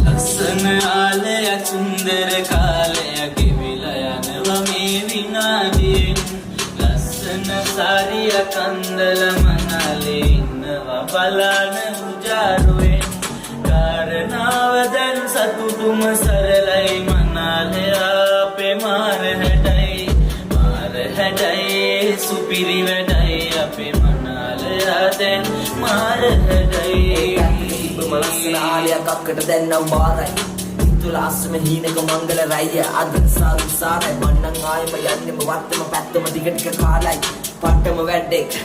ලස්සන ආලය සුන්දර කාලය ගෙවිලා යනවා මේ විනාඩියෙන් ලස්සන සාරිය කන්දල මනලේ ඉන්නවා බලන උජාරුවෙන් කාරණාව දැන් සතුටුම සරලයි මනලේ අපේ මාර හැඩයි සුපිරි වැඩයි අපේ මනලේ දැන් මාර හැඩයි ලස්සන ආලයක් අක්කට දැන්නම් බාරයි ඉතුල අස්සම හීනක මංගල රැය අද සාරු සාරයි මන්නන් ආයෙම යන්නෙම වත්තම පැත්තම ටික ටික කාලයි පට්ටම වැඩෙක්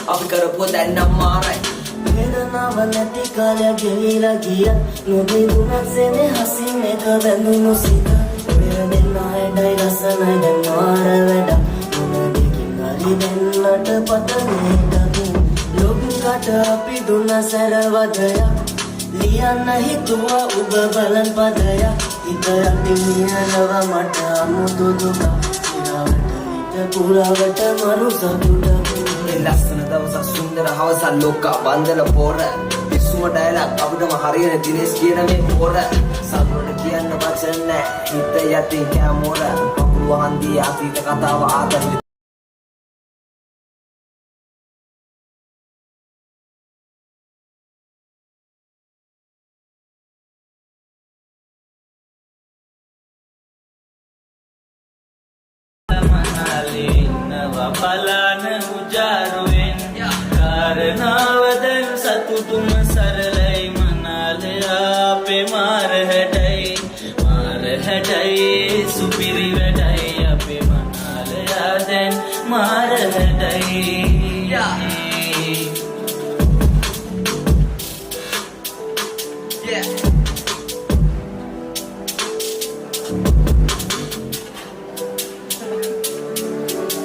අපි කරපුව දැන්නම් මාරයි වේදනාව නැති කාලයක් ගෙවිලා ගියා නොබිඳුනසෙනේ හසින් එක වැඳුණු සිත වෙරදෙන්න හැඩයි ලස්සනයි දැන් මාර වැඩ මොනදකින් හරි දෙන්නට පතනේ දකින් ලොකුකට අපි දුන්න සැරවදයක් ලියන්න හිතුවා ඔබ බලන් පදයක් හිත යටින් නියනවා මට අමුතු දුක ඉරවට හිත පුරවට මරු සතුටක් ලස්සන දවසක් සුන්දර හවසක් ලෝකා බන්දල පොර විසුම ඩයලොග් අපිටම හරියන දිනේෂ් කියන මේ පොර සතුට කියන්න වචන නැහැ හිත යටින් කැමොර පපුව හන්දිය අතීත කතාව ආදරේ බලන උජාරුවෙන් කාරණාව දැන් සතුටුම සරලයි මනලේ අපේ මාර හැඩයි සුපිරි වැඩයි අපේ මනලේ දැන් මාර හැඩයි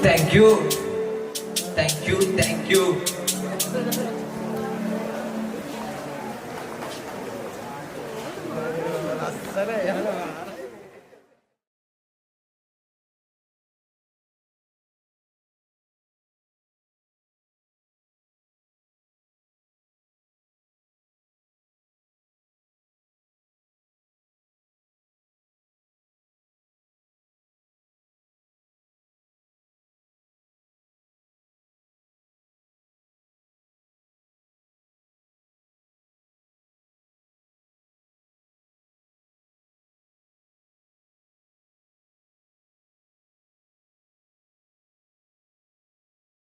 Thank you. Thank you. Thank you.